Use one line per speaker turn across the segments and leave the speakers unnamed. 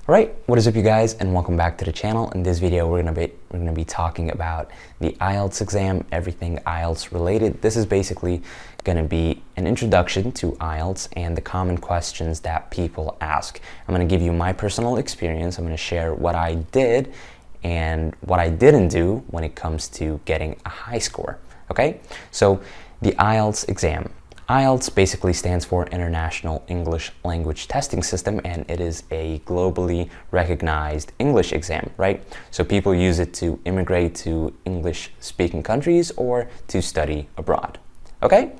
Alright, what is up you guys, and welcome back to the channel. In this video we're gonna be talking about the IELTS exam, everything IELTS related. This is basically gonna be an introduction to IELTS and the common questions that people ask. I'm gonna give you my personal experience. I'm gonna share what I did and what I didn't do when it comes to getting a high score. Okay, so the IELTS exam. IELTS basically stands for International English Language Testing System, and it is a globally recognized English exam, right? So people use it to immigrate to English-speaking countries or to study abroad, okay?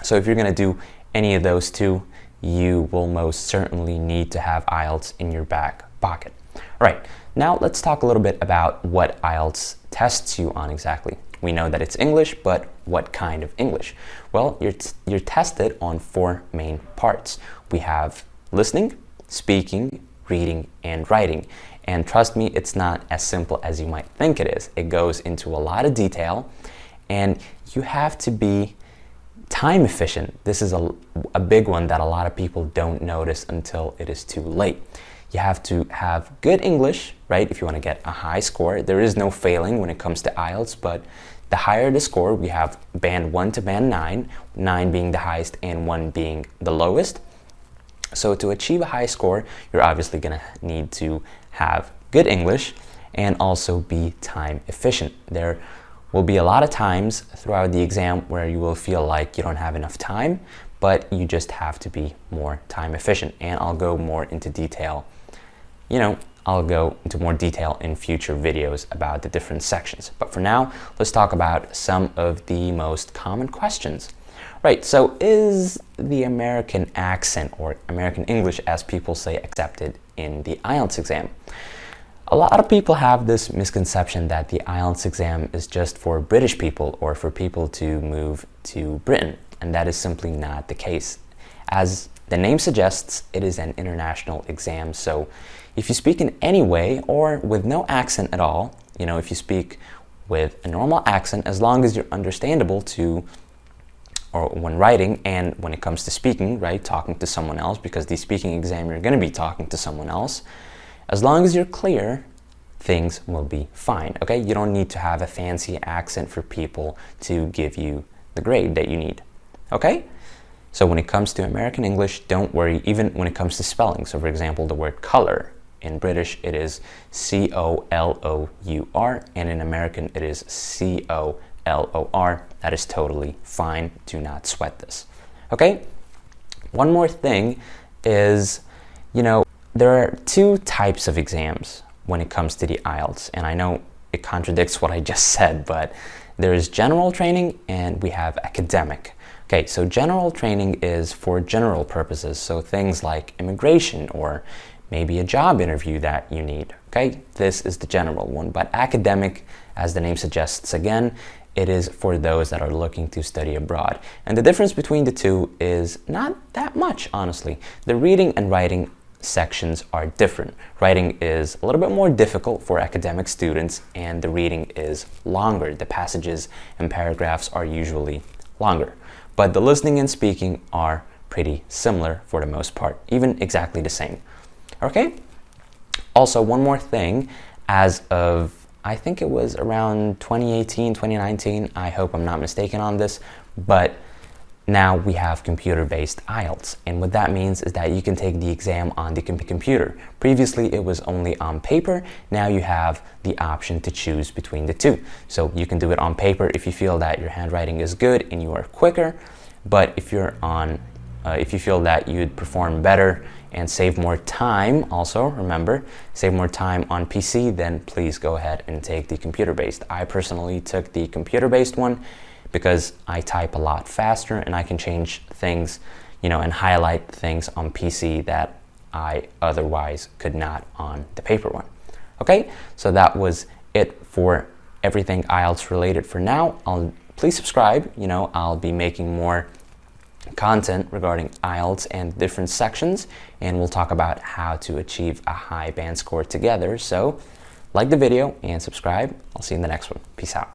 So if you're gonna do any of those two, you will most certainly need to have IELTS in your back pocket. All right, now let's talk a little bit about what IELTS tests you on exactly. We know that it's English, but what kind of English? Well, you're tested on four main parts. We have listening, speaking, reading, and writing. And trust me, it's not as simple as you might think it is. It goes into a lot of detail, and you have to be time efficient. This is a big one that a lot of people don't notice until it is too late. You have to have good English, right? If you want to get a high score. There is no failing when it comes to IELTS, but the higher the score, we have band 1 to band 9, 9 being the highest and 1 being the lowest. So to achieve a high score, you're obviously going to need to have good English and also be time efficient. There will be a lot of times throughout the exam where you will feel like you don't have enough time, but you just have to be more time efficient. And I'll go more into detail. I'll go into more detail in future videos about the different sections. But for now, let's talk about some of the most common questions. Right, so is the American accent, or American English as people say, accepted in the IELTS exam? A lot of people have this misconception that the IELTS exam is just for British people or for people to move to Britain, and that is simply not the case. As the name suggests, it is an international exam, so if you speak in any way or with no accent at all, if you speak with a normal accent, as long as you're understandable or when writing and when it comes to speaking, right, talking to someone else, because the speaking exam you're going to be talking to someone else, as long as you're clear, things will be fine, okay? You don't need to have a fancy accent for people to give you the grade that you need, okay? So when it comes to American English, don't worry, even when it comes to spelling. So for example, the word color, in British it is C-O-L-O-U-R, and in American it is C-O-L-O-R. That is totally fine. Do not sweat this, okay? One more thing is, there are two types of exams when it comes to the IELTS, and I know it contradicts what I just said, but there is general training and we have academic. Okay, so general training is for general purposes, so things like immigration or maybe a job interview that you need, okay? This is the general one, but academic, as the name suggests again, it is for those that are looking to study abroad. And the difference between the two is not that much, honestly. The reading and writing sections are different. Writing is a little bit more difficult for academic students, and the reading is longer. The passages and paragraphs are usually longer. But the listening and speaking are pretty similar for the most part, even exactly the same. Okay? Also, one more thing, as of, I think it was around 2018, 2019, I hope I'm not mistaken on this, but now we have computer-based IELTS, and what that means is that you can take the exam on the computer. Previously, it was only on paper. Now you have the option to choose between the two. So you can do it on paper if you feel that your handwriting is good and you are quicker, but if you feel that you'd perform better and save more time, also remember, save more time on PC, then please go ahead and take the computer-based. I personally took the computer-based one because I type a lot faster and I can change things, and highlight things on PC that I otherwise could not on the paper one. Okay, so that was it for everything IELTS related for now. Please subscribe, I'll be making more content regarding IELTS and different sections, and we'll talk about how to achieve a high band score together. So like the video and subscribe. I'll see you in the next one. Peace out.